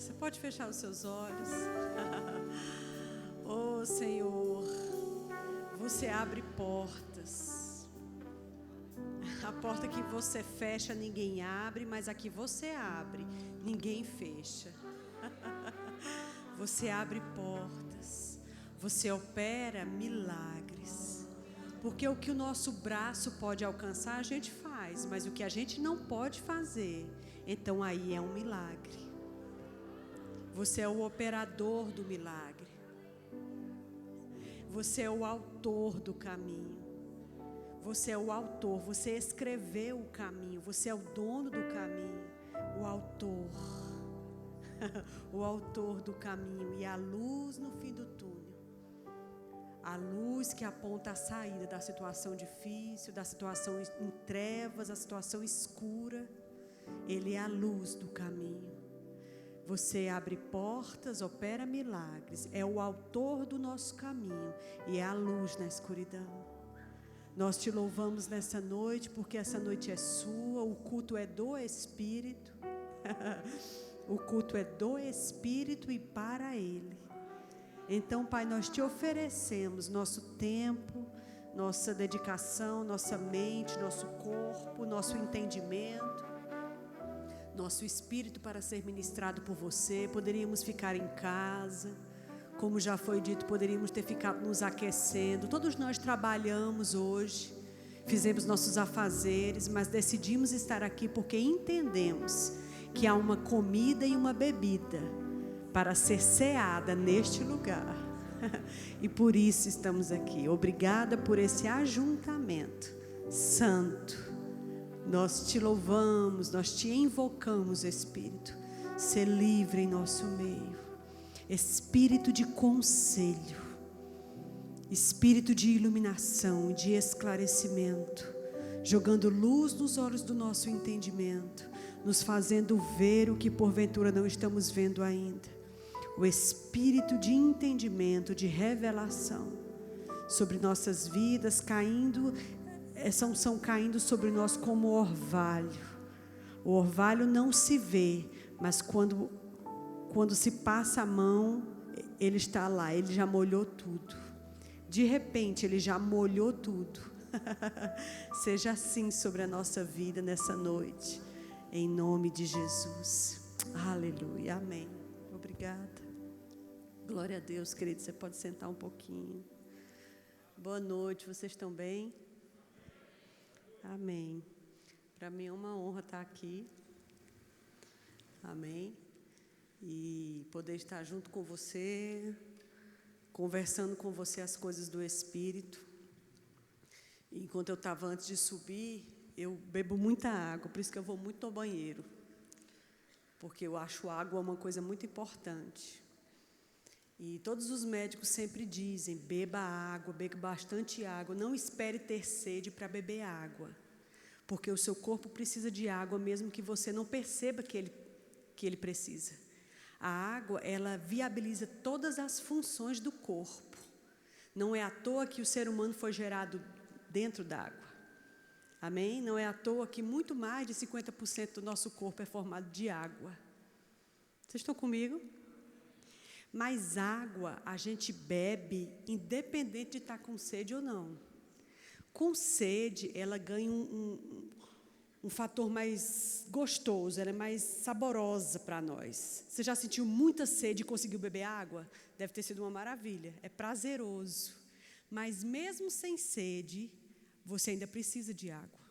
Você pode fechar os seus olhos. Oh, Senhor, você abre portas. A porta que você fecha, ninguém abre, mas a que você abre, ninguém fecha. Você abre portas. Você opera milagres. Porque o que o nosso braço pode alcançar, a gente faz, mas o que a gente não pode fazer, então aí é um milagre. Você é o operador do milagre. Você é o autor do caminho. Você é o autor, você escreveu o caminho, você é o dono do caminho, o autor. O autor do caminho e a luz no fim do túnel. A luz que aponta a saída da situação difícil, da situação em trevas, da situação escura. Ele é a luz do caminho. Você abre portas, opera milagres. É o autor do nosso caminho e é a luz na escuridão. Nós te louvamos nessa noite, porque essa noite é sua. O culto é do Espírito. O culto é do Espírito e para Ele. Então, Pai, nós te oferecemos nosso tempo, nossa dedicação, nossa mente, nosso corpo, nosso entendimento, nosso espírito para ser ministrado por você. Poderíamos ficar em casa, como já foi dito, poderíamos ter ficado nos aquecendo. Todos nós trabalhamos hoje, fizemos nossos afazeres, mas decidimos estar aqui porque entendemos que há uma comida e uma bebida para ser ceada neste lugar. E por isso estamos aqui. Obrigada por esse ajuntamento santo. Nós te louvamos, nós te invocamos, Espírito. Ser livre em nosso meio. Espírito de conselho. Espírito de iluminação, de esclarecimento. Jogando luz nos olhos do nosso entendimento. Nos fazendo ver o que porventura não estamos vendo ainda. O espírito de entendimento, de revelação sobre nossas vidas, caindo, essa unção caindo sobre nós como orvalho. O orvalho não se vê, mas quando se passa a mão, ele está lá, ele já molhou tudo. De repente, ele já molhou tudo. Seja assim sobre a nossa vida nessa noite. Em nome de Jesus. Aleluia. Amém. Obrigada. Glória a Deus, querido. Você pode sentar um pouquinho. Boa noite. Vocês estão bem? Amém. Para mim é uma honra estar aqui. Amém. E poder estar junto com você, conversando com você as coisas do Espírito. Enquanto eu estava antes de subir, eu bebo muita água, por isso que eu vou muito ao banheiro. Porque eu acho água uma coisa muito importante. E todos os médicos sempre dizem, beba água, beba bastante água. Não espere ter sede para beber água. Porque o seu corpo precisa de água, mesmo que você não perceba que ele precisa. A água, ela viabiliza todas as funções do corpo. Não é à toa que o ser humano foi gerado dentro d'água. Amém? Não é à toa que muito mais de 50% do nosso corpo é formado de água. Vocês estão comigo? Mas água a gente bebe independente de estar com sede ou não. Com sede, ela ganha um fator mais gostoso, ela é mais saborosa para nós. Você já sentiu muita sede e conseguiu beber água? Deve ter sido uma maravilha, é prazeroso. Mas mesmo sem sede, você ainda precisa de água.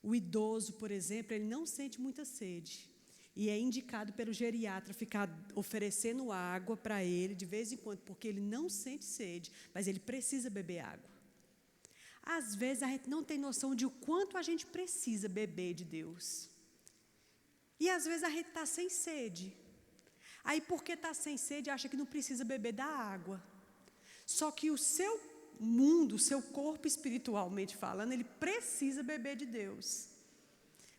O idoso, por exemplo, ele não sente muita sede. E é indicado pelo geriatra ficar oferecendo água para ele de vez em quando, porque ele não sente sede, mas ele precisa beber água. Às vezes a gente não tem noção de o quanto a gente precisa beber de Deus. E às vezes a gente está sem sede. Aí porque está sem sede, acha que não precisa beber da água. Só que o seu mundo, o seu corpo espiritualmente falando, ele precisa beber de Deus.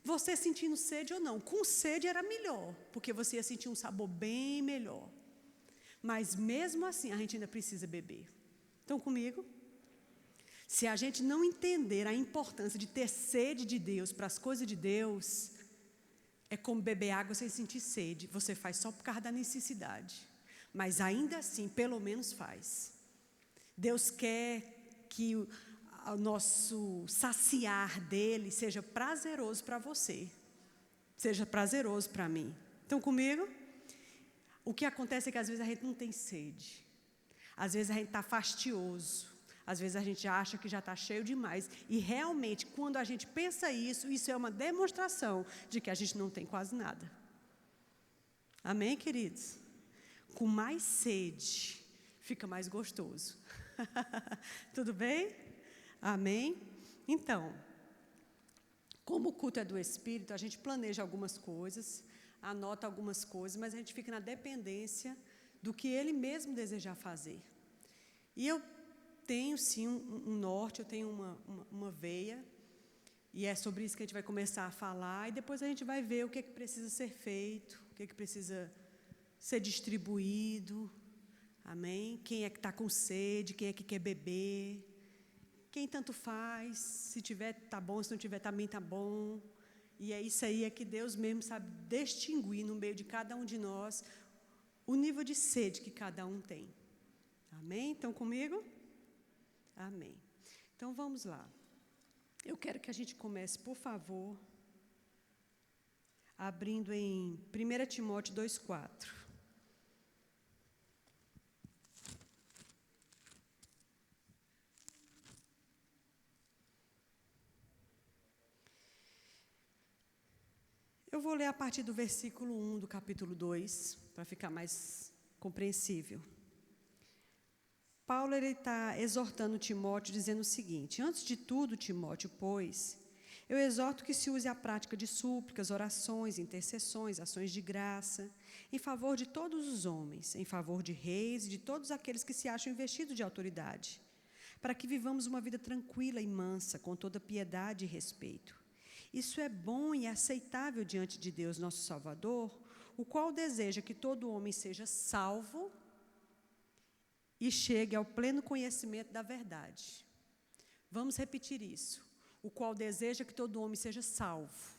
Você sentindo sede ou não, com sede era melhor, porque você ia sentir um sabor bem melhor. Mas mesmo assim, a gente ainda precisa beber. Estão comigo? Se a gente não entender a importância de ter sede de Deus para as coisas de Deus, É como beber água sem sentir sede. Você faz só por causa da necessidade. Mas ainda assim, pelo menos faz. Deus quer que o nosso saciar dele seja prazeroso para você. Seja prazeroso para mim. Estão comigo? O que acontece é que às vezes a gente não tem sede. Às vezes a gente está fastioso. Às vezes a gente acha que já está cheio demais. E realmente, quando a gente pensa isso, isso é uma demonstração de que a gente não tem quase nada. Amém, queridos? Com mais sede, fica mais gostoso. Tudo bem? Amém? Então, como o culto é do Espírito, a gente planeja algumas coisas, anota algumas coisas, mas a gente fica na dependência do que Ele mesmo desejar fazer. E eu tenho sim um norte, eu tenho uma veia, e é sobre isso que a gente vai começar a falar, e depois a gente vai ver o que é que precisa ser feito, o que é que precisa ser distribuído, amém? Quem é que está com sede, quem é que quer beber, quem tanto faz, se tiver está bom, se não tiver também está bom, e é isso aí é que Deus mesmo sabe distinguir no meio de cada um de nós o nível de sede que cada um tem, amém? Estão comigo? Amém. Então, vamos lá. Eu quero que a gente comece, por favor, abrindo em 1 Timóteo 2,4. Eu vou ler a partir do versículo 1 do capítulo 2, para ficar mais compreensível. Paulo está exortando Timóteo, dizendo o seguinte: antes de tudo, Timóteo, pois, eu exorto que se use a prática de súplicas, orações, intercessões, ações de graça, em favor de todos os homens, em favor de reis e de todos aqueles que se acham investidos de autoridade, para que vivamos uma vida tranquila e mansa, com toda piedade e respeito. Isso é bom e aceitável diante de Deus, nosso Salvador, o qual deseja que todo homem seja salvo e chegue ao pleno conhecimento da verdade. Vamos repetir isso. O qual deseja que todo homem seja salvo.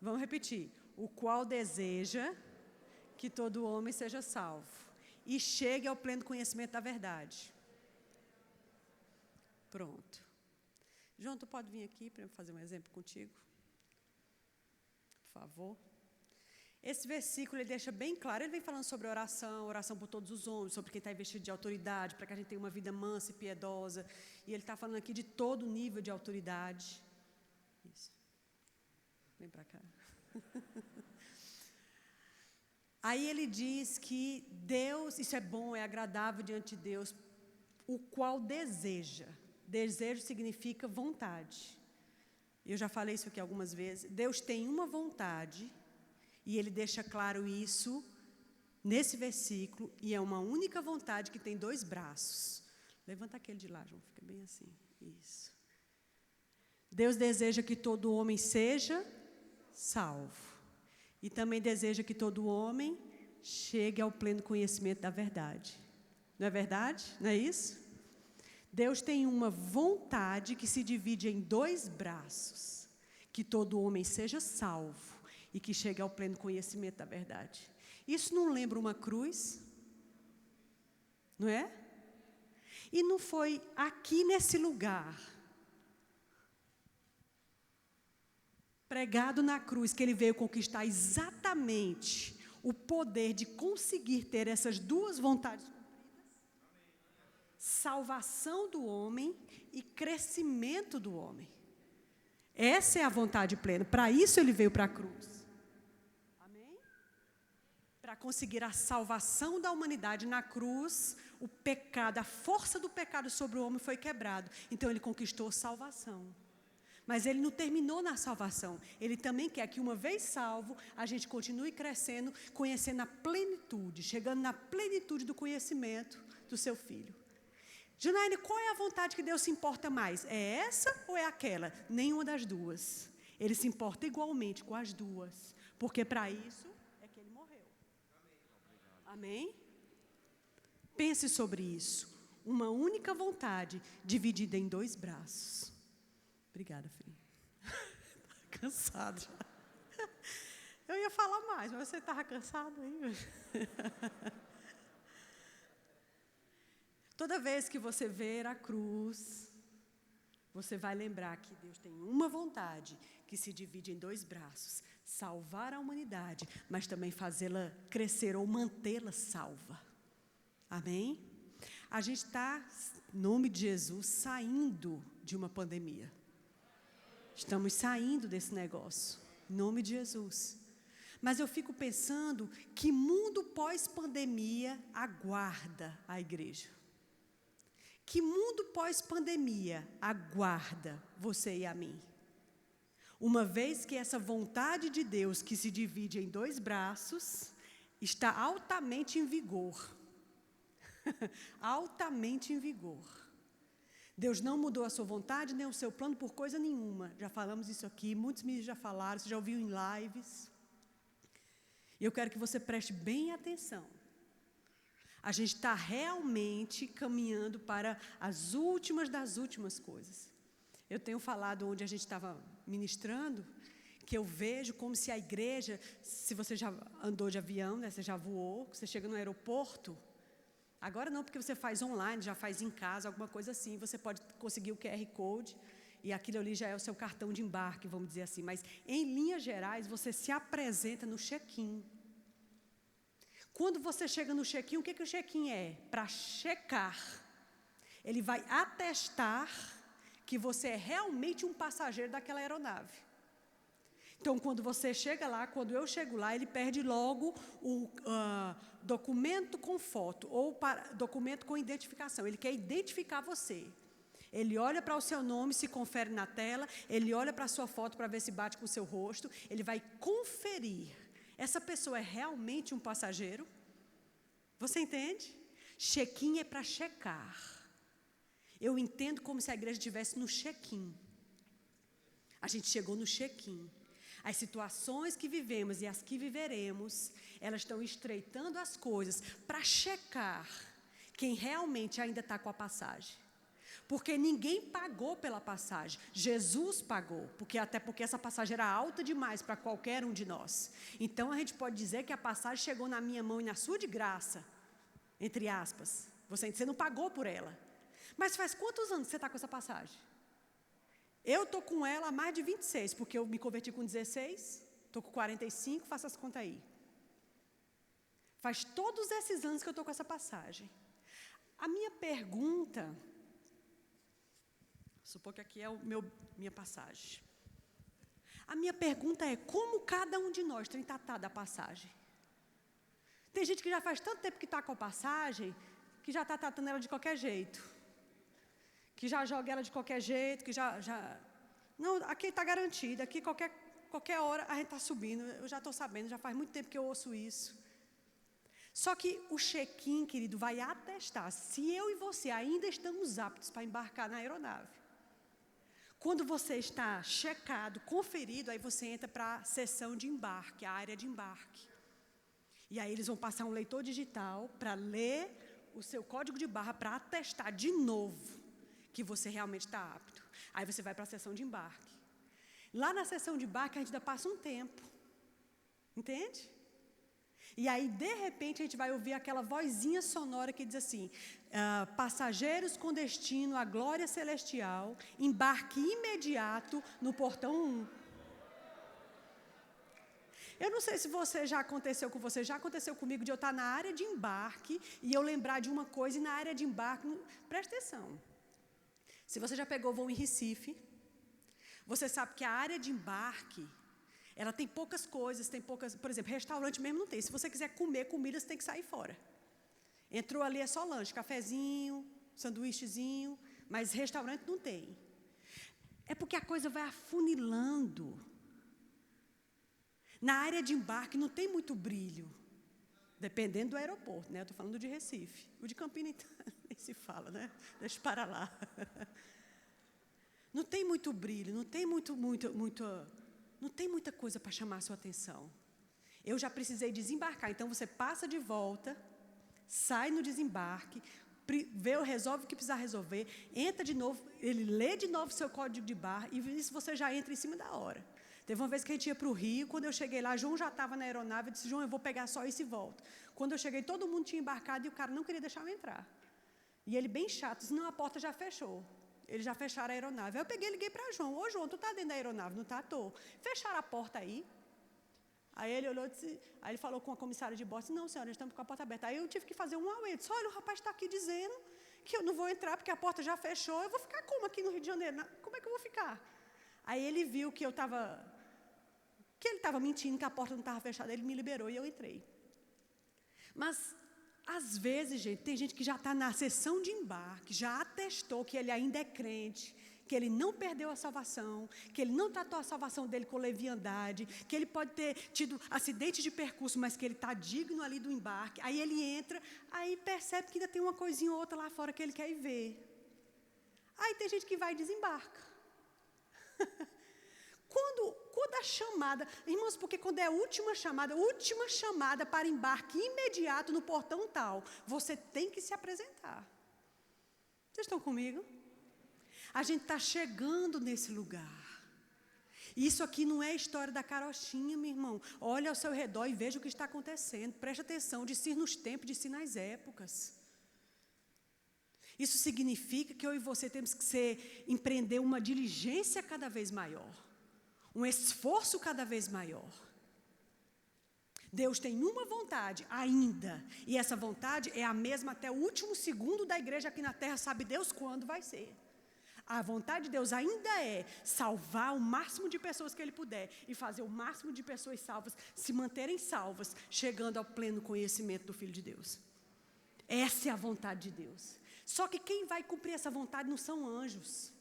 Vamos repetir. O qual deseja que todo homem seja salvo e chegue ao pleno conhecimento da verdade. Pronto. João, tu pode vir aqui para eu fazer um exemplo contigo? Por favor. Esse versículo ele deixa bem claro, ele vem falando sobre oração, oração por todos os homens, sobre quem está investido de autoridade, para que a gente tenha uma vida mansa e piedosa. E ele está falando aqui de todo nível de autoridade. Isso. Vem para cá. Aí ele diz que Deus, isso é bom, é agradável diante de Deus, o qual deseja. Desejo significa vontade. Eu já falei isso aqui algumas vezes. Deus tem uma vontade. E ele deixa claro isso nesse versículo, e é uma única vontade que tem dois braços. Levanta aquele de lá, João, fica bem assim. Isso. Deus deseja que todo homem seja salvo. E também deseja que todo homem chegue ao pleno conhecimento da verdade. Não é verdade? Não é isso? Deus tem uma vontade que se divide em dois braços. Que todo homem seja salvo e que chegue ao pleno conhecimento da verdade. Isso não lembra uma cruz? Não é? E não foi aqui nesse lugar, pregado na cruz, que ele veio conquistar exatamente o poder de conseguir ter essas duas vontades cumpridas? Salvação do homem e crescimento do homem. Essa é a vontade plena. Para isso ele veio para a cruz. Para conseguir a salvação da humanidade na cruz, o pecado, a força do pecado sobre o homem foi quebrado. Então ele conquistou salvação. Mas ele não terminou na salvação. Ele também quer que uma vez salvo, a gente continue crescendo, conhecendo a plenitude, chegando na plenitude do conhecimento do seu filho. Janaína, qual é a vontade que Deus se importa mais? É essa ou é aquela? Nenhuma das duas. Ele se importa igualmente com as duas. Porque para isso Amém? Pense sobre isso. Uma única vontade dividida em dois braços. Obrigada, filho. cansado já. Eu ia falar mais, mas você estava cansado aí. Toda vez que você ver a cruz, você vai lembrar que Deus tem uma vontade que se divide em 2 braços: salvar a humanidade, mas também fazê-la crescer ou mantê-la salva. Amém? A gente está, em nome de Jesus, saindo de uma pandemia. Estamos saindo desse negócio, em nome de Jesus. Mas eu fico pensando que mundo pós-pandemia aguarda a igreja. Que mundo pós-pandemia aguarda você e a mim? Uma vez que essa vontade de Deus, que se divide em 2 braços, está altamente em vigor. Altamente em vigor. Deus não mudou a sua vontade, nem o seu plano por coisa nenhuma. Já falamos isso aqui, muitos ministros já falaram, você já ouviu em lives. E eu quero que você preste bem atenção. A gente está realmente caminhando para as últimas das últimas coisas. Eu tenho falado onde a gente estava ministrando, que eu vejo como se a igreja, se você já andou de avião, né, você já voou, você chega no aeroporto, agora não, porque você faz online, já faz em casa, alguma coisa assim, você pode conseguir o QR Code, e aquilo ali já é o seu cartão de embarque, vamos dizer assim. Mas, em linhas gerais, você se apresenta no check-in. Quando você chega no check-in, o que o check-in é? Para checar. Ele vai atestar que você é realmente um passageiro daquela aeronave. Então, quando você chega lá, quando eu chego lá, ele perde logo o documento com foto ou documento com identificação. Ele quer identificar você. Ele olha para o seu nome, se confere na tela, ele olha para a sua foto para ver se bate com o seu rosto, ele vai conferir. Essa pessoa é realmente um passageiro? Você entende? Check-in é para checar. Eu entendo como se a igreja estivesse no check-in. A gente chegou no check-in. As situações que vivemos e as que viveremos, elas estão estreitando as coisas para checar quem realmente ainda está com a passagem. Porque ninguém pagou pela passagem, Jesus pagou, até porque essa passagem era alta demais para qualquer um de nós. Então a gente pode dizer que a passagem chegou na minha mão e na sua de graça, entre aspas. Você não pagou por ela. Mas faz quantos anos que você está com essa passagem? Eu estou com ela há mais de 26, porque eu me converti com 16, estou com 45, faça as contas aí. Faz todos esses anos que eu estou com essa passagem. A minha pergunta... Supor que aqui é minha passagem. A minha pergunta é, como cada um de nós tem tratado a passagem? Tem gente que já faz tanto tempo que está com a passagem, que já está tratando ela de qualquer jeito. Que já joga ela de qualquer jeito, que já... Não, aqui está garantida, aqui qualquer hora a gente está subindo. Eu já estou sabendo, já faz muito tempo que eu ouço isso. Só que o check-in, querido, vai atestar se eu e você ainda estamos aptos para embarcar na aeronave. Quando você está checado, conferido, aí você entra para a seção de embarque, a área de embarque. E aí eles vão passar um leitor digital para ler o seu código de barra, para atestar de novo que você realmente está apto. Aí você vai para a seção de embarque. Lá na seção de embarque a gente ainda passa um tempo. Entende? E aí, de repente, a gente vai ouvir aquela vozinha sonora que diz assim, passageiros com destino à glória celestial, embarque imediato no portão 1. Eu não sei se já aconteceu com você, já aconteceu comigo de eu estar na área de embarque e eu lembrar de uma coisa e na área de embarque, presta atenção. Se você já pegou voo em Recife, você sabe que a área de embarque, ela tem poucas coisas, por exemplo, restaurante mesmo não tem. Se você quiser comer comida, você tem que sair fora. Entrou ali é só lanche, cafezinho, sanduíchezinho, mas restaurante não tem. É porque a coisa vai afunilando. Na área de embarque não tem muito brilho, dependendo do aeroporto, né? Eu estou falando de Recife. O de Campinas nem se fala, né? Deixa para lá. Não tem muito brilho, não tem não tem muita coisa para chamar a sua atenção. Eu já precisei desembarcar, então você passa de volta, sai no desembarque, resolve o que precisar resolver, entra de novo, ele lê de novo o seu código de barra e isso você já entra em cima da hora. Teve uma vez que a gente ia para o Rio, quando eu cheguei lá, João já estava na aeronave, eu disse, João, eu vou pegar só isso e volto. Quando eu cheguei, todo mundo tinha embarcado e o cara não queria deixar eu entrar. E ele bem chato, disse, não, a porta já fechou. Eles já fecharam a aeronave. Aí eu peguei e liguei para João, ô João, tu está dentro da aeronave? Não está? Estou. Fecharam a porta aí. Aí ele olhou, disse, aí ele falou com a comissária de bordo, disse, não senhora, estamos com a porta aberta. Aí eu tive que fazer um auê, disse, olha, o rapaz está aqui dizendo que eu não vou entrar porque a porta já fechou, eu vou ficar como aqui no Rio de Janeiro? Como é que eu vou ficar? Aí ele viu que ele estava mentindo, que a porta não estava fechada, ele me liberou e eu entrei. Mas, às vezes, gente, tem gente que já está na sessão de embarque, já atestou que ele ainda é crente, que ele não perdeu a salvação, que ele não tratou a salvação dele com leviandade, que ele pode ter tido acidente de percurso, mas que ele está digno ali do embarque. Aí ele entra, aí percebe que ainda tem uma coisinha ou outra lá fora que ele quer ir ver. Aí tem gente que vai e desembarca. Quando a chamada, irmãos, porque quando é a última chamada para embarque imediato no portão tal, você tem que se apresentar. Vocês estão comigo? A gente está chegando nesse lugar. Isso aqui não é a história da carochinha, meu irmão. Olha ao seu redor e veja o que está acontecendo. Preste atenção, discir nos tempos, discir nas épocas. Isso significa que eu e você temos que empreender uma diligência cada vez maior. Um esforço cada vez maior. Deus tem uma vontade ainda. E essa vontade é a mesma até o último segundo da igreja aqui na terra. Sabe Deus quando vai ser. A vontade de Deus ainda é salvar o máximo de pessoas que Ele puder e fazer o máximo de pessoas salvas se manterem salvas, chegando ao pleno conhecimento do Filho de Deus. Essa é a vontade de Deus. Só que quem vai cumprir essa vontade não são anjos.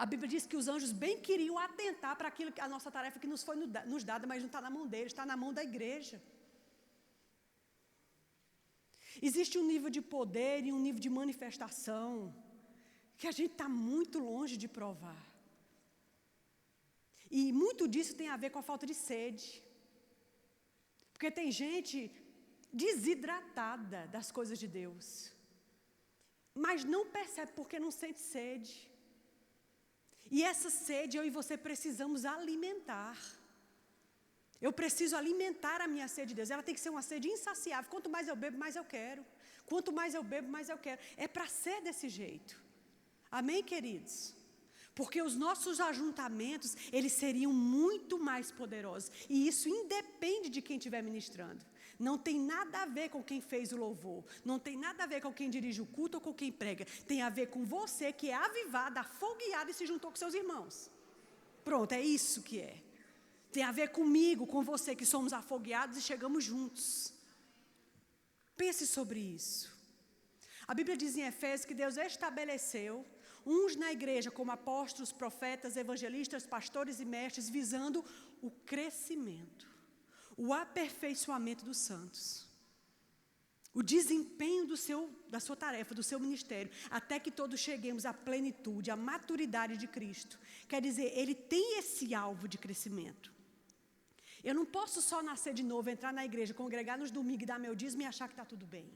A Bíblia diz que os anjos bem queriam atentar para aquilo, a nossa tarefa que nos foi nos dada, mas não está na mão deles, está na mão da igreja. Existe um nível de poder e um nível de manifestação que a gente está muito longe de provar. E muito disso tem a ver com a falta de sede. Porque tem gente desidratada das coisas de Deus, mas não percebe porque não sente sede. E essa sede eu e você precisamos alimentar. Eu preciso alimentar a minha sede de Deus. Ela tem que ser uma sede insaciável. Quanto mais eu bebo, mais eu quero. Quanto mais eu bebo, mais eu quero. É para ser desse jeito. Amém, queridos? Porque os nossos ajuntamentos, eles seriam muito mais poderosos. E isso independe de quem estiver ministrando. Não tem nada a ver com quem fez o louvor. Não tem nada a ver com quem dirige o culto ou com quem prega. Tem a ver com você que é avivado, afogueado e se juntou com seus irmãos. Pronto, é isso que é. Tem a ver comigo, com você que somos afogueados e chegamos juntos. Pense sobre isso. A Bíblia diz em Efésios que Deus estabeleceu uns na igreja como apóstolos, profetas, evangelistas, pastores e mestres, visando o crescimento, o aperfeiçoamento dos santos, o desempenho da sua tarefa, do seu ministério, até que todos cheguemos à plenitude, à maturidade de Cristo. Quer dizer, Ele tem esse alvo de crescimento. Eu não posso só nascer de novo, entrar na igreja, congregar nos domingos e dar meu dízimo e achar que está tudo bem.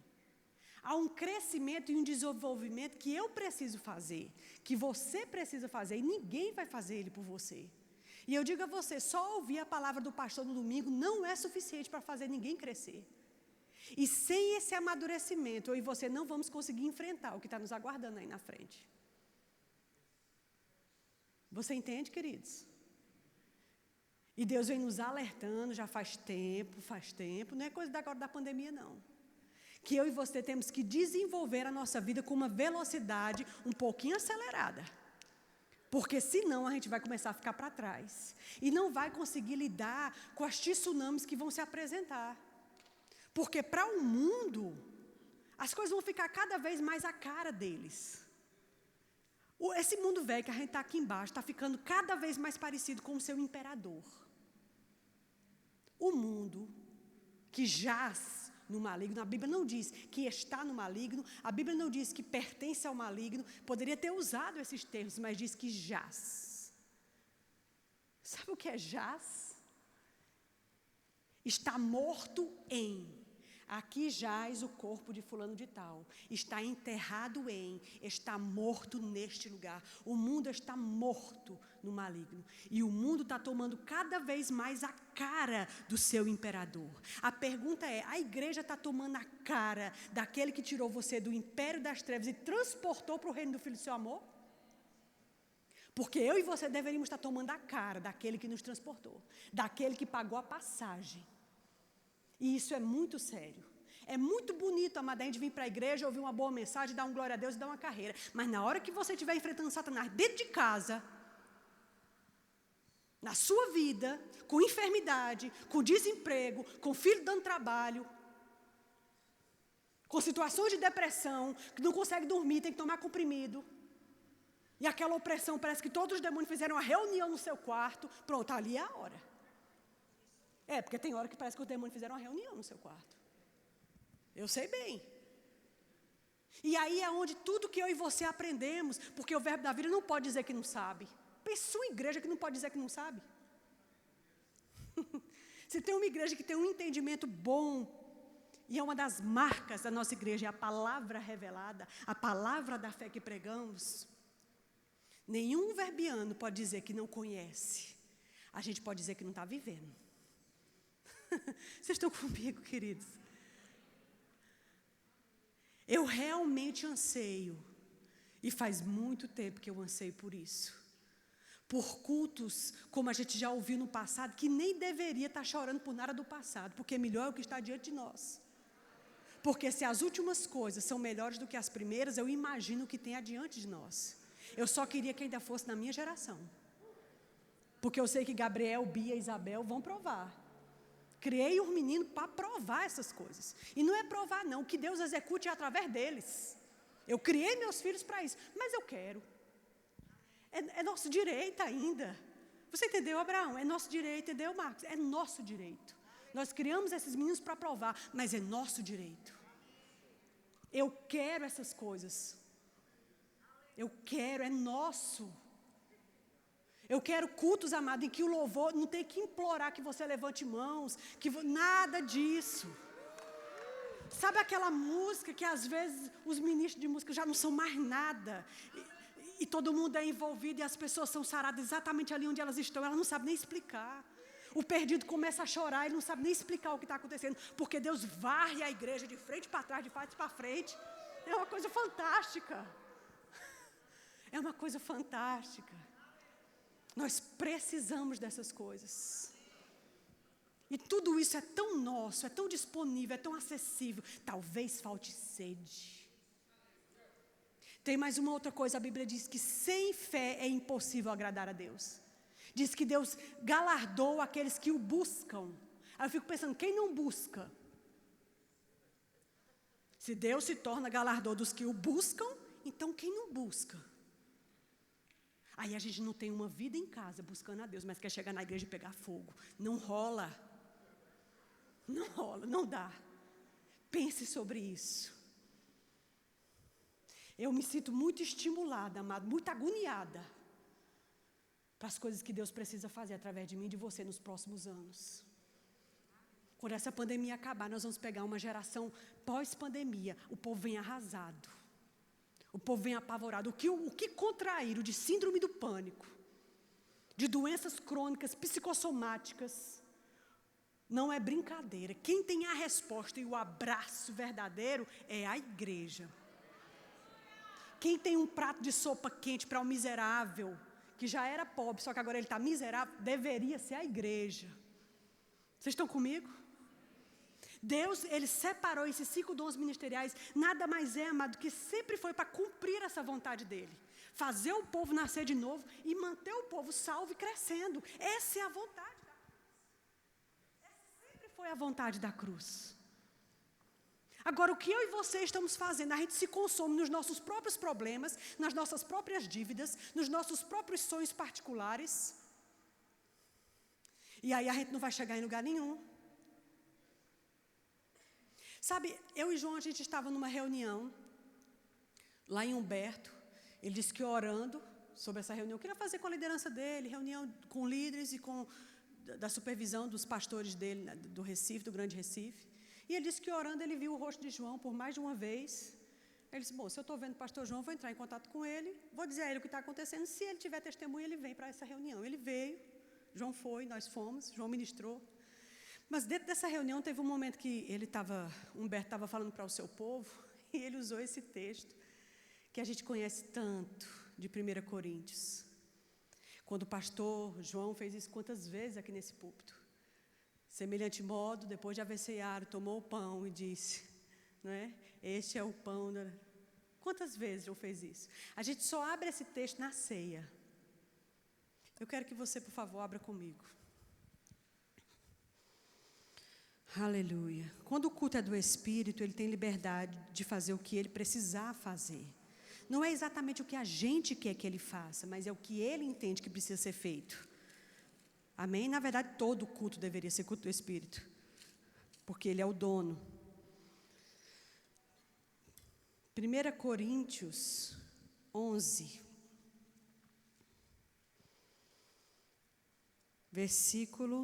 Há um crescimento e um desenvolvimento que eu preciso fazer, que você precisa fazer, e ninguém vai fazer ele por você. E eu digo a você, só ouvir a palavra do pastor no domingo não é suficiente para fazer ninguém crescer. E sem esse amadurecimento, eu e você não vamos conseguir enfrentar o que está nos aguardando aí na frente. Você entende, queridos? E Deus vem nos alertando já faz tempo, não é coisa agora da pandemia não. Que eu e você temos que desenvolver a nossa vida com uma velocidade um pouquinho acelerada. Porque senão a gente vai começar a ficar para trás. E não vai conseguir lidar com as tsunamis que vão se apresentar. Porque para o mundo, as coisas vão ficar cada vez mais a cara deles. Esse mundo velho que a gente está aqui embaixo, está ficando cada vez mais parecido com o seu imperador. O mundo que jaz no maligno, a Bíblia não diz que está no maligno, a Bíblia não diz que pertence ao maligno, poderia ter usado esses termos, mas diz que jaz. Sabe o que é jaz? Está morto em. aqui jaz o corpo de fulano de tal, está enterrado está morto neste lugar. O mundo está morto no maligno. E o mundo está tomando cada vez mais a cara do seu imperador. A pergunta é, a igreja está tomando a cara daquele que tirou você do império das trevas e transportou para o reino do Filho do seu amor? Porque eu e você deveríamos estar tomando a cara daquele que nos transportou, daquele que pagou a passagem. E isso é muito sério. É muito bonito, amada, a gente vir para a igreja, ouvir uma boa mensagem, dar um glória a Deus e dar uma carreira. Mas na hora que você estiver enfrentando Satanás dentro de casa, na sua vida, com enfermidade, com desemprego, com filho dando trabalho, com situações de depressão, que não consegue dormir, tem que tomar comprimido, e aquela opressão, parece que todos os demônios fizeram uma reunião no seu quarto, pronto, ali é a hora. Porque tem hora que parece que os demônios fizeram uma reunião no seu quarto. Eu sei bem. E aí é onde tudo que eu e você aprendemos, porque o verbo da vida não pode dizer que não sabe. Pensa uma igreja que não pode dizer que não sabe. Se tem uma igreja que tem um entendimento bom, e é uma das marcas da nossa igreja, é a palavra revelada, a palavra da fé que pregamos, nenhum verbiano pode dizer que não conhece. A gente pode dizer que não está vivendo. Vocês estão comigo, queridos? Eu realmente anseio, e faz muito tempo que eu anseio por isso, por cultos, como a gente já ouviu no passado, que nem deveria estar chorando por nada do passado, porque melhor é o que está diante de nós. Porque se as últimas coisas são melhores do que as primeiras, eu imagino o que tem adiante de nós. Eu só queria que ainda fosse na minha geração. Porque eu sei que Gabriel, Bia e Isabel vão provar. Criei um menino para provar essas coisas. E não é provar não, o que Deus execute é através deles. Eu criei meus filhos para isso, mas eu quero. É nosso direito ainda. Você entendeu, Abraão? É nosso direito, entendeu, Marcos? É nosso direito. Nós criamos esses meninos para provar, mas é nosso direito. Eu quero essas coisas. Eu quero, é nosso. Eu quero cultos, amado, em que o louvor não tem que implorar que você levante mãos, nada disso. Sabe aquela música que às vezes os ministros de música já não são mais nada, e todo mundo é envolvido e as pessoas são saradas exatamente ali onde elas estão, elas não sabem nem explicar. O perdido começa a chorar, ele não sabe nem explicar o que está acontecendo, porque Deus varre a igreja de frente para trás, de frente para frente. É uma coisa fantástica. É uma coisa fantástica. Nós precisamos dessas coisas. E tudo isso é tão nosso, é tão disponível, é tão acessível. Talvez falte sede. Tem mais uma outra coisa, a Bíblia diz que sem fé é impossível agradar a Deus. Diz que Deus galardoa aqueles que o buscam. Aí eu fico pensando, quem não busca? Se Deus se torna galardoador dos que o buscam, então quem não busca? Aí a gente não tem uma vida em casa buscando a Deus, mas quer chegar na igreja e pegar fogo. Não rola. Não rola, não dá. Pense sobre isso. Eu me sinto muito estimulada, amado, muito agoniada para as coisas que Deus precisa fazer através de mim e de você nos próximos anos. Quando essa pandemia acabar, nós vamos pegar uma geração pós-pandemia. O povo vem arrasado. O povo vem apavorado. O que contraíram de síndrome do pânico, de doenças crônicas, psicossomáticas, não é brincadeira. Quem tem a resposta e o abraço verdadeiro é a igreja. Quem tem um prato de sopa quente para um miserável, que já era pobre, só que agora ele está miserável, deveria ser a igreja. Vocês estão comigo? Deus, Ele separou esses 5 dons ministeriais, nada mais é, amado, que sempre foi para cumprir essa vontade dEle. Fazer o povo nascer de novo e manter o povo salvo e crescendo. Essa é a vontade da cruz. Essa sempre foi a vontade da cruz. Agora, o que eu e você estamos fazendo? A gente se consome nos nossos próprios problemas, nas nossas próprias dívidas, nos nossos próprios sonhos particulares. E aí a gente não vai chegar em lugar nenhum. Sabe, eu e João, a gente estava numa reunião, lá em Humberto. Ele disse que orando sobre essa reunião, queria fazer com a liderança dele, reunião com líderes e da supervisão dos pastores dele, do Recife, do Grande Recife. E ele disse que orando ele viu o rosto de João por mais de uma vez. Ele disse, bom, se eu estou vendo o pastor João, vou entrar em contato com ele, vou dizer a ele o que está acontecendo, se ele tiver testemunho, ele vem para essa reunião. Ele veio, João foi, nós fomos, João ministrou. Mas dentro dessa reunião teve um momento que Humberto estava falando para o seu povo, e ele usou esse texto, que a gente conhece tanto, de 1 Coríntios. Quando o pastor João fez isso quantas vezes aqui nesse púlpito. Semelhante modo, depois de haver ceado, tomou o pão e disse, não é? Este é o pão. Quantas vezes João fez isso? A gente só abre esse texto na ceia. Eu quero que você, por favor, abra comigo. Aleluia. Quando o culto é do Espírito, ele tem liberdade de fazer o que ele precisar fazer. Não é exatamente o que a gente quer que ele faça, mas é o que ele entende que precisa ser feito. Amém? Na verdade, todo culto deveria ser culto do Espírito, porque ele é o dono. 1 Coríntios 11, versículo...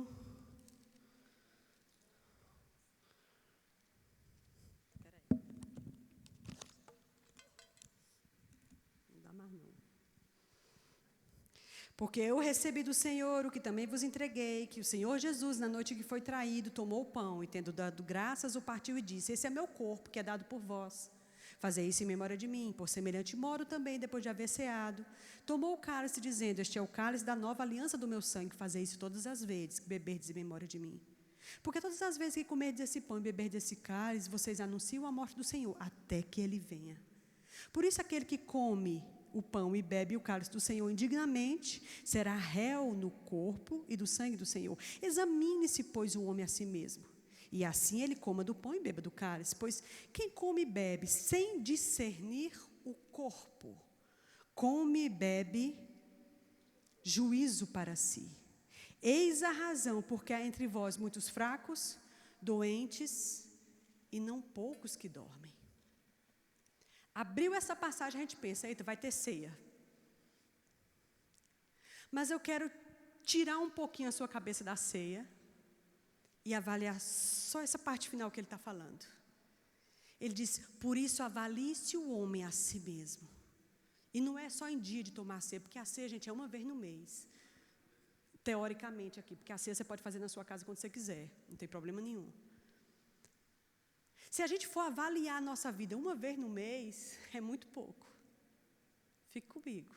Porque eu recebi do Senhor o que também vos entreguei, que o Senhor Jesus, na noite que foi traído, tomou o pão e, tendo dado graças, o partiu e disse, esse é meu corpo, que é dado por vós. Fazei isso em memória de mim. Por semelhante modo também, depois de haver ceado, tomou o cálice, dizendo, este é o cálice da nova aliança do meu sangue, fazei isso todas as vezes que beberdes em memória de mim. Porque todas as vezes que comerdes esse pão e beberdes esse cálice, vocês anunciam a morte do Senhor, até que Ele venha. Por isso, aquele que come o pão e bebe o cálice do Senhor indignamente, será réu no corpo e do sangue do Senhor. Examine-se, pois, o homem a si mesmo, e assim ele coma do pão e beba do cálice, pois quem come e bebe sem discernir o corpo, come e bebe juízo para si. Eis a razão porque há entre vós muitos fracos, doentes e não poucos que dormem. Abriu essa passagem, a gente pensa, eita, vai ter ceia. Mas eu quero tirar um pouquinho a sua cabeça da ceia e avaliar só essa parte final que ele está falando. Ele diz, por isso avalie-se o homem a si mesmo. E não é só em dia de tomar ceia, porque a ceia, gente, é uma vez no mês. Teoricamente aqui, porque a ceia você pode fazer na sua casa quando você quiser, não tem problema nenhum. Se a gente for avaliar a nossa vida uma vez no mês, é muito pouco. Fique comigo.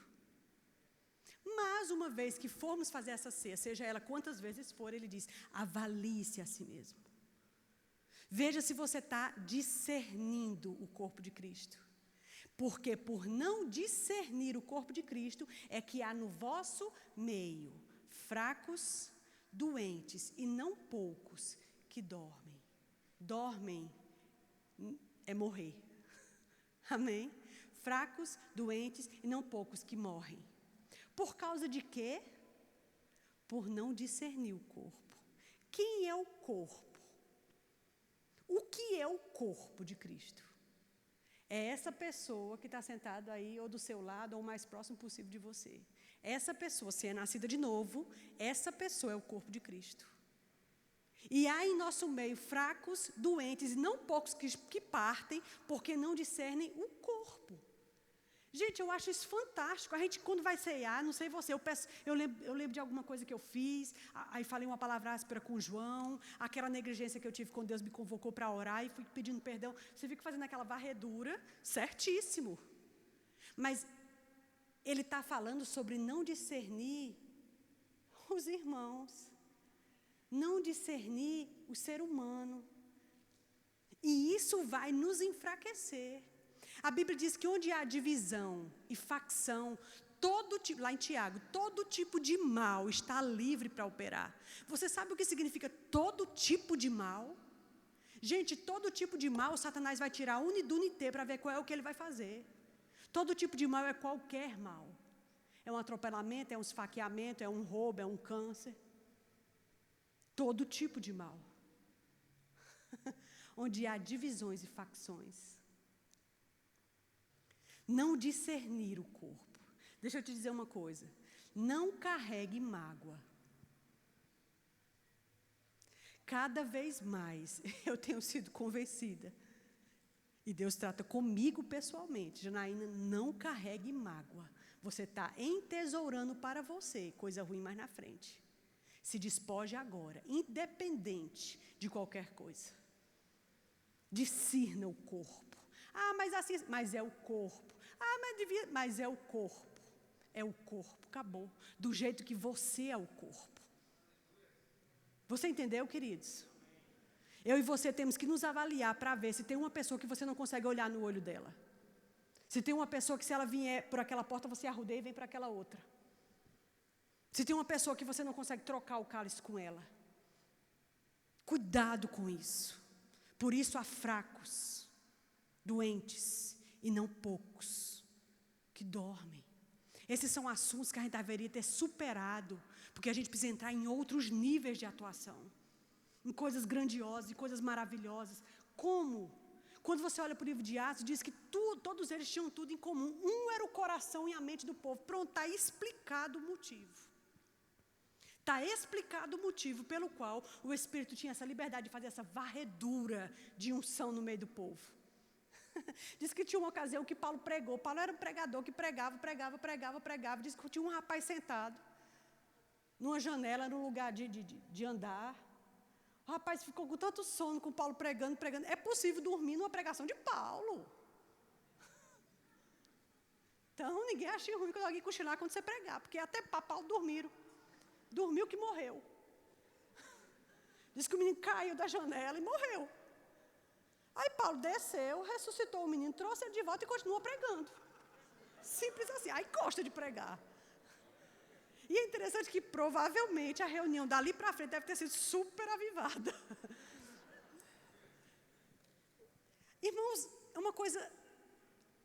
Mas uma vez que formos fazer essa ceia, seja ela quantas vezes for, ele diz, avalie-se a si mesmo. Veja se você está discernindo o corpo de Cristo. Porque por não discernir o corpo de Cristo, é que há no vosso meio fracos, doentes e não poucos que dormem. Dormem é morrer. Amém? Fracos, doentes e não poucos que morrem. Por causa de quê? Por não discernir o corpo. Quem é o corpo? O que é o corpo de Cristo? É essa pessoa que está sentada aí, ou do seu lado, ou o mais próximo possível de você. Essa pessoa, se é nascida de novo, essa pessoa é o corpo de Cristo. E há em nosso meio fracos, doentes e não poucos que partem porque não discernem o corpo. Gente, eu acho isso fantástico. A gente, quando vai ceiar, não sei você, eu lembro de alguma coisa que eu fiz, aí falei uma palavra áspera com o João, aquela negligência que eu tive quando Deus me convocou para orar e fui pedindo perdão. Você fica fazendo aquela varredura, certíssimo. Mas ele está falando sobre não discernir os irmãos. Não discernir o ser humano. E isso vai nos enfraquecer. A Bíblia diz que onde há divisão e facção, lá em Tiago, todo tipo de mal está livre para operar. Você sabe o que significa todo tipo de mal? Gente, todo tipo de mal, Satanás vai tirar unidunité para ver qual é o que ele vai fazer. Todo tipo de mal é qualquer mal. É um atropelamento, é um esfaqueamento, é um roubo, é um câncer. Todo tipo de mal. Onde há divisões e facções. Não discernir o corpo. Deixa eu te dizer uma coisa. Não carregue mágoa. cada vez mais eu tenho sido convencida. E Deus trata comigo pessoalmente. Janaína, não carregue mágoa. Você está entesourando para você coisa ruim mais na frente. Se despoje agora, independente de qualquer coisa. Discirna o corpo. Ah, mas assim, mas é o corpo. Ah, mas é o corpo. É o corpo, acabou. Do jeito que você é o corpo. Você entendeu, queridos? Eu e você temos que nos avaliar para ver se tem uma pessoa que você não consegue olhar no olho dela. Se tem uma pessoa que se ela vier por aquela porta, você arrudeia e vem para aquela outra. Se tem uma pessoa que você não consegue trocar o cálice com ela. Cuidado com isso. Por isso há fracos, doentes e não poucos que dormem. Esses são assuntos que a gente deveria ter superado, porque a gente precisa entrar em outros níveis de atuação. Em coisas grandiosas, em coisas maravilhosas. Como? Quando você olha para o livro de Atos, diz que todos eles tinham tudo em comum. Um era o coração e a mente do povo. Pronto, está explicado o motivo. Está explicado o motivo pelo qual o Espírito tinha essa liberdade de fazer essa varredura de unção no meio do povo. Diz que tinha uma ocasião que Paulo pregou. Paulo era um pregador que pregava. Diz que tinha um rapaz sentado numa janela, num lugar de andar. O rapaz ficou com tanto sono com Paulo pregando. É possível dormir numa pregação de Paulo. Então, ninguém acha ruim quando alguém cochilar quando você pregar, porque até Paulo dormiu que morreu. Diz que o menino caiu da janela e morreu. Aí Paulo desceu, ressuscitou o menino, trouxe ele de volta e continuou pregando. Simples assim, aí gosta de pregar. E é interessante que provavelmente a reunião dali para frente deve ter sido super avivada. Irmãos, é uma coisa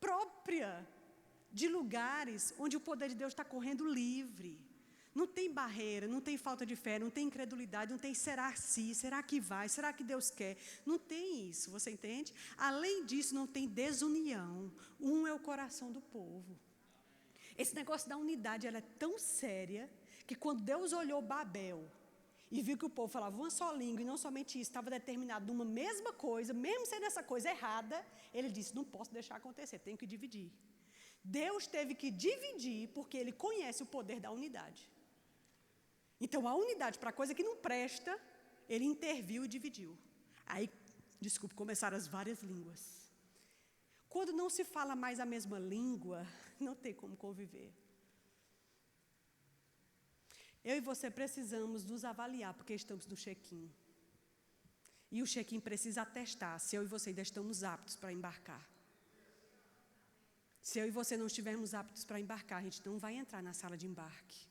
própria de lugares onde o poder de Deus está correndo livre. Não tem barreira, não tem falta de fé, não tem incredulidade, não tem será que vai, será que Deus quer? Não tem isso, você entende? Além disso, não tem desunião. Um é o coração do povo. Esse negócio da unidade, ela é tão séria, que quando Deus olhou Babel e viu que o povo falava uma só língua, e não somente isso, estava determinado numa mesma coisa, mesmo sendo essa coisa errada, ele disse, não posso deixar acontecer, tenho que dividir. Deus teve que dividir, porque Ele conhece o poder da unidade. Então, a unidade para coisa que não presta, Ele interviu e dividiu. Aí, começaram as várias línguas. Quando não se fala mais a mesma língua, não tem como conviver. Eu e você precisamos nos avaliar, porque estamos no check-in. E o check-in precisa atestar se eu e você ainda estamos aptos para embarcar. Se eu e você não estivermos aptos para embarcar, a gente não vai entrar na sala de embarque.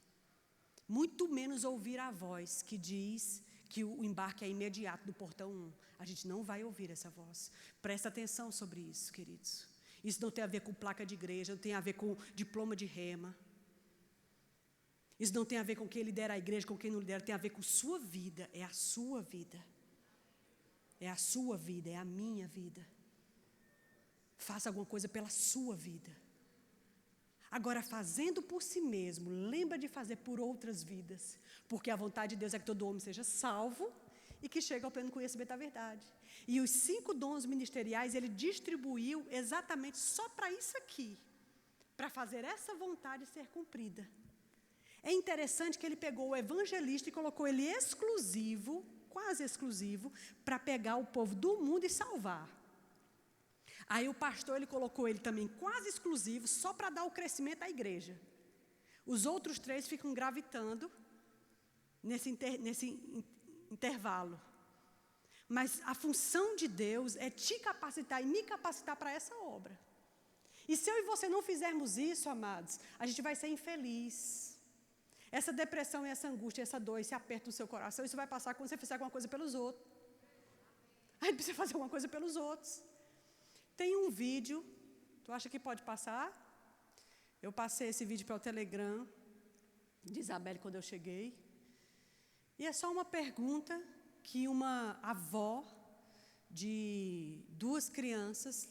Muito menos ouvir a voz que diz que o embarque é imediato do portão 1. A gente não vai ouvir essa voz. Presta atenção sobre isso, queridos. Isso não tem a ver com placa de igreja, não tem a ver com diploma de rema. Isso não tem a ver com quem lidera a igreja, com quem não lidera, tem a ver com sua vida. É a sua vida. É a sua vida, é a minha vida. Faça alguma coisa pela sua vida. Agora, fazendo por si mesmo, lembra de fazer por outras vidas. Porque a vontade de Deus é que todo homem seja salvo e que chegue ao pleno conhecimento da verdade. E os 5 dons ministeriais, Ele distribuiu exatamente só para isso aqui. Para fazer essa vontade ser cumprida. É interessante que Ele pegou o evangelista e colocou ele exclusivo, quase exclusivo, para pegar o povo do mundo e salvar. Aí o pastor, ele colocou ele também quase exclusivo, só para dar o crescimento à igreja. Os outros 3 ficam gravitando nesse intervalo. Mas a função de Deus é te capacitar e me capacitar para essa obra. E se eu e você não fizermos isso, amados, a gente vai ser infeliz. Essa depressão e essa angústia, essa dor, esse aperto no seu coração, isso vai passar quando você fizer alguma coisa pelos outros. A gente precisa fazer alguma coisa pelos outros. Tem um vídeo, tu acha que pode passar? Eu passei esse vídeo para o Telegram de Isabelle quando eu cheguei. E é só uma pergunta que uma avó de 2 crianças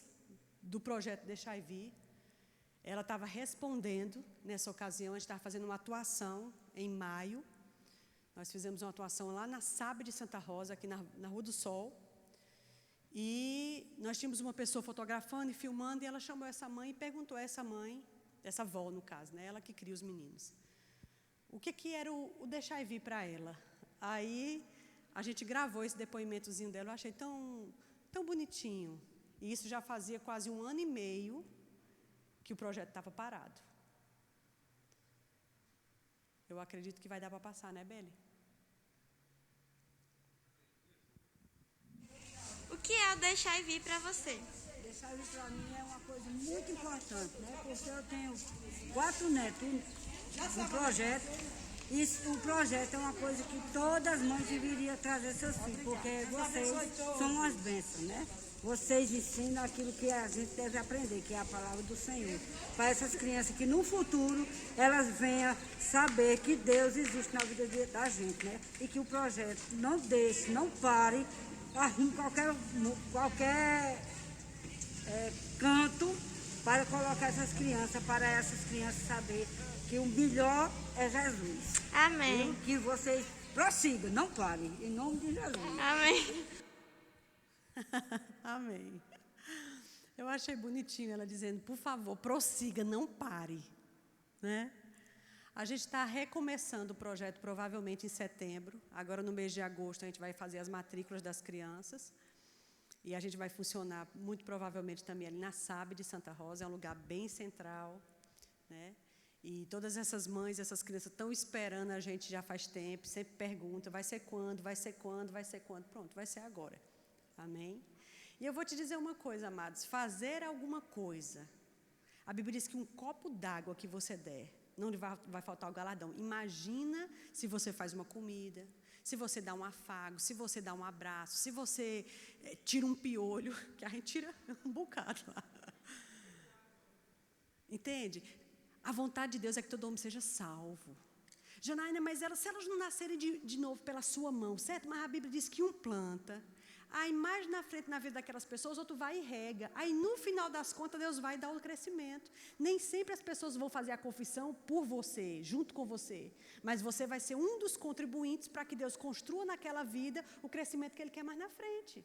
do projeto Deixai Vir, ela estava respondendo nessa ocasião. A gente estava fazendo uma atuação em maio Nós fizemos uma atuação lá na SAB de Santa Rosa, aqui na Rua do Sol. E nós tínhamos uma pessoa fotografando e filmando, e ela chamou essa mãe e perguntou a essa mãe, essa avó no caso, né, ela que cria os meninos, o que era o deixar vir para ela. Aí a gente gravou esse depoimentozinho dela, eu achei tão bonitinho. E isso já fazia quase 1 ano e meio que o projeto estava parado. Eu acredito que vai dar para passar, né, Beli? O que é o deixar e vir para você? Deixar vir para mim é uma coisa muito importante, né? Porque eu tenho 4 netos no projeto. E o projeto é uma coisa que todas as mães deveriam trazer seus filhos, porque vocês são umas bênçãos, né? Vocês ensinam aquilo que a gente deve aprender, que é a palavra do Senhor. Para essas crianças que no futuro elas venham saber que Deus existe na vida da gente, né? E que o projeto não deixe, não pare, arrume qualquer canto para colocar para essas crianças saber que o melhor é Jesus. Amém. E que vocês prossigam, não parem, em nome de Jesus. Amém. Amém. Eu achei bonitinho ela dizendo, por favor, prossiga, não pare. Né? A gente está recomeçando o projeto provavelmente em setembro. Agora, no mês de agosto, a gente vai fazer as matrículas das crianças. E a gente vai funcionar, muito provavelmente, também ali na SAB de Santa Rosa. É um lugar bem central. Né? E todas essas mães, essas crianças estão esperando a gente já faz tempo. Sempre perguntam, vai ser quando, vai ser quando, vai ser quando. Pronto, vai ser agora. Amém? E eu vou te dizer uma coisa, amados. Fazer alguma coisa. A Bíblia diz que um copo d'água que você der, não lhe vai faltar o galardão. Imagina se você faz uma comida, se você dá um afago, se você dá um abraço, se você tira um piolho, que a gente tira um bocado lá. Entende? A vontade de Deus é que todo homem seja salvo. Janaína, mas se elas não nascerem de novo pela sua mão, certo? Mas a Bíblia diz que um planta, aí mais na frente na vida daquelas pessoas, outro vai e rega. Aí no final das contas, Deus vai dar o crescimento. Nem sempre as pessoas vão fazer a confissão por você, junto com você. Mas você vai ser um dos contribuintes para que Deus construa naquela vida o crescimento que Ele quer mais na frente.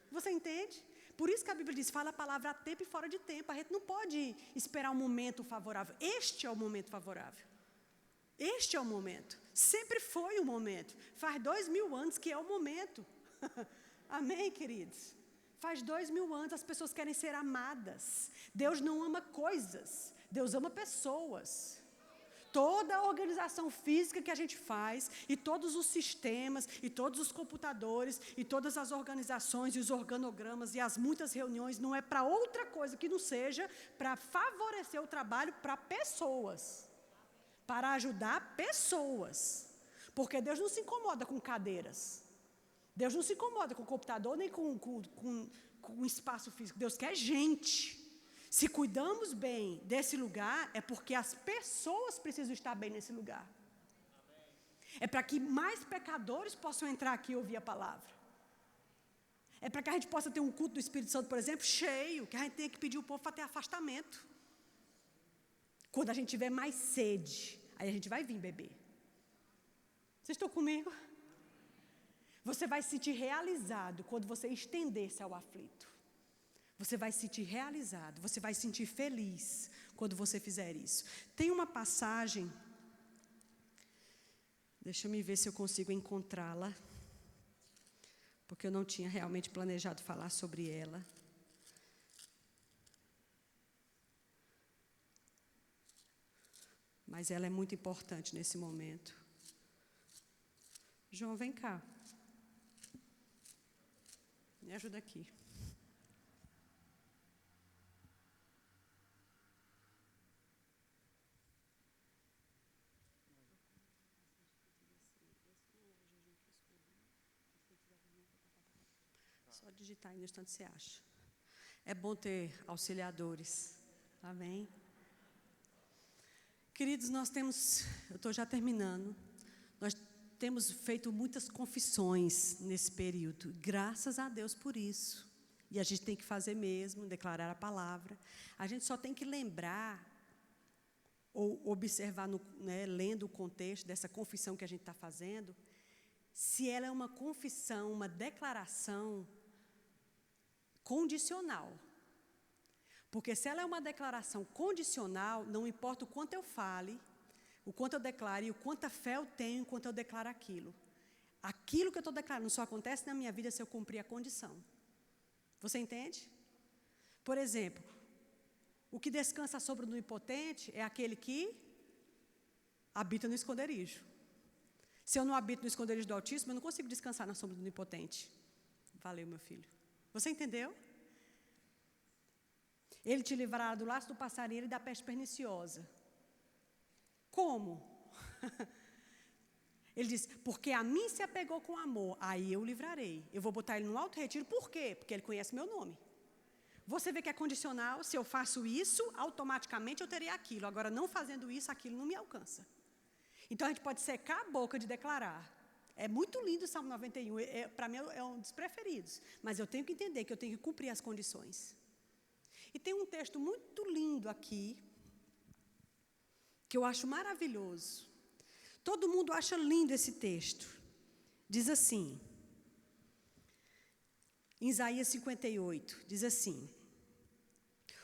Você entende? Por isso que a Bíblia diz, fala a palavra a tempo e fora de tempo. A gente não pode esperar um momento favorável. Este é o momento favorável. Este é o momento. Sempre foi o momento. Faz 2000 anos que é o momento. Amém, queridos? Faz 2000 anos as pessoas querem ser amadas. Deus não ama coisas. Deus ama pessoas. Toda a organização física que a gente faz, e todos os sistemas, e todos os computadores, e todas as organizações, e os organogramas, e as muitas reuniões, não é para outra coisa que não seja para favorecer o trabalho para pessoas. Para ajudar pessoas. Porque Deus não se incomoda com cadeiras. Deus não se incomoda com computador, nem com espaço físico. Deus quer gente. Se cuidamos bem desse lugar, é porque as pessoas precisam estar bem nesse lugar. É para que mais pecadores possam entrar aqui e ouvir a palavra. É para que a gente possa ter um culto do Espírito Santo, por exemplo, cheio, que a gente tenha que pedir o povo para ter afastamento. Quando a gente tiver mais sede, aí a gente vai vir beber. Vocês estão comigo? Você vai se sentir realizado quando você estender-se ao aflito. Você vai se sentir realizado, você vai se sentir feliz quando você fizer isso. Tem uma passagem, deixa eu me ver se eu consigo encontrá-la, porque eu não tinha realmente planejado falar sobre ela. Mas ela é muito importante nesse momento. João, vem cá. Me ajuda aqui. Só digitar aí no instante você acha. É bom ter auxiliadores. Amém? Queridos, eu estou já terminando. Nós temos feito muitas confissões nesse período. Graças a Deus por isso. E a gente tem que fazer mesmo, declarar a palavra. A gente só tem que lembrar ou observar, lendo o contexto dessa confissão que a gente está fazendo, se ela é uma confissão, uma declaração condicional. Porque se ela é uma declaração condicional, não importa o quanto eu fale, o quanto eu declare, o quanta fé eu tenho enquanto eu declaro aquilo. Aquilo que eu estou declarando só acontece na minha vida se eu cumprir a condição. Você entende? Por exemplo, o que descansa sobre o onipotente é aquele que habita no esconderijo. Se eu não habito no esconderijo do Altíssimo, eu não consigo descansar na sombra do onipotente. Valeu, meu filho. Você entendeu? Ele te livrará do laço do passarinheiro e da peste perniciosa. Como? Ele diz, porque a mim se apegou com amor, aí eu o livrarei. Eu vou botar ele no alto retiro, por quê? Porque ele conhece meu nome. Você vê que é condicional, se eu faço isso, automaticamente eu terei aquilo. Agora, não fazendo isso, aquilo não me alcança. Então, a gente pode secar a boca de declarar. É muito lindo o Salmo 91, para mim é um dos preferidos. Mas eu tenho que entender que eu tenho que cumprir as condições. E tem um texto muito lindo aqui, que eu acho maravilhoso. Todo mundo acha lindo esse texto. Diz assim, em Isaías 58, diz assim,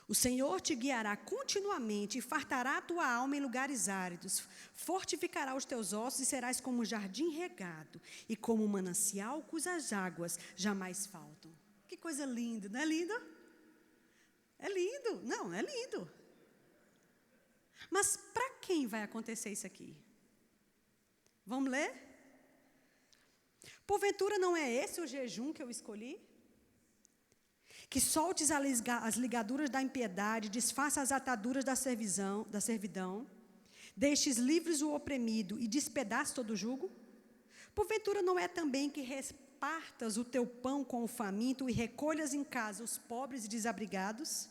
o Senhor te guiará continuamente e fartará a tua alma em lugares áridos, fortificará os teus ossos e serás como um jardim regado e como um manancial cujas águas jamais faltam. Que coisa linda, não é lindo? É lindo, não, é lindo. Mas para quem vai acontecer isso aqui? Vamos ler? Porventura não é esse o jejum que eu escolhi? Que soltes as ligaduras da impiedade, desfaça as ataduras da servidão, deixes livres o oprimido e despedace todo o jugo? Porventura não é também que repartas o teu pão com o faminto e recolhas em casa os pobres e desabrigados?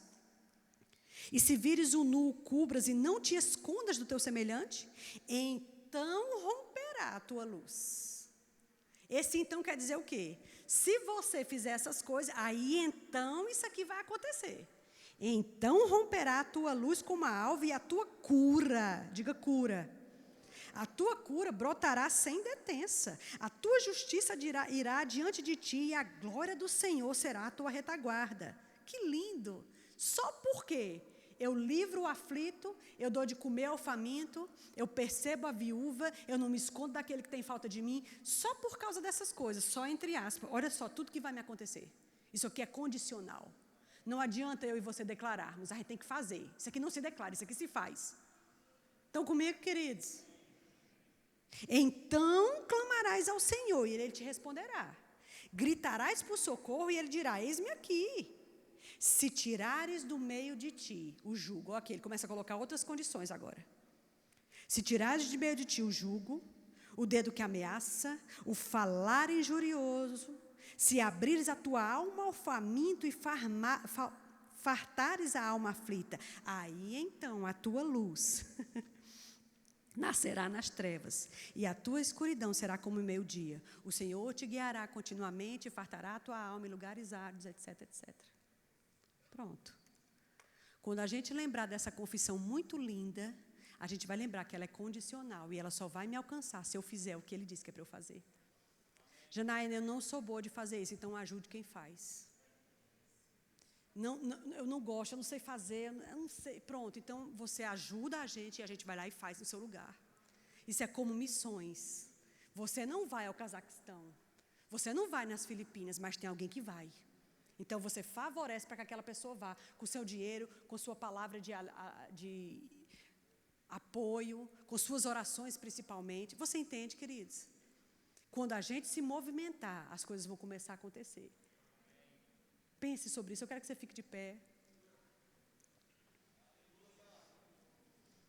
E se vires o nu, o cubras e não te escondas do teu semelhante? Então romperá a tua luz. Esse então quer dizer o quê? Se você fizer essas coisas, aí então isso aqui vai acontecer. Então romperá a tua luz como a alva e a tua cura, diga cura. A tua cura brotará sem detença. A tua justiça irá diante de ti e a glória do Senhor será a tua retaguarda. Que lindo! Só porque eu livro o aflito, eu dou de comer ao faminto, eu percebo a viúva, eu não me escondo daquele que tem falta de mim, só por causa dessas coisas, só entre aspas. Olha só, tudo que vai me acontecer. Isso aqui é condicional. Não adianta eu e você declararmos, a gente tem que fazer. Isso aqui não se declara, isso aqui se faz. Estão comigo, queridos? Então clamarás ao Senhor e Ele te responderá. Gritarás por socorro e Ele dirá, eis-me aqui. Se tirares do meio de ti o jugo, ok, ele começa a colocar outras condições agora. Se tirares de meio de ti o jugo, o dedo que ameaça, o falar injurioso, se abrires a tua alma ao faminto e fartares a alma aflita, aí então a tua luz nascerá nas trevas, e a tua escuridão será como o meio-dia. O Senhor te guiará continuamente e fartará a tua alma em lugares áridos, etc, etc. Pronto. Quando a gente lembrar dessa confissão muito linda, a gente vai lembrar que ela é condicional e ela só vai me alcançar se eu fizer o que Ele disse que é para eu fazer. Janaína, eu não sou boa de fazer isso, então ajude quem faz. Eu não gosto, eu não sei fazer, eu não sei. Pronto, então você ajuda a gente e a gente vai lá e faz no seu lugar. Isso é como missões. Você não vai ao Cazaquistão, você não vai nas Filipinas, mas tem alguém que vai. Então, você favorece para que aquela pessoa vá com o seu dinheiro, com sua palavra de apoio, com suas orações principalmente. Você entende, queridos? Quando a gente se movimentar, as coisas vão começar a acontecer. Pense sobre isso. Eu quero que você fique de pé.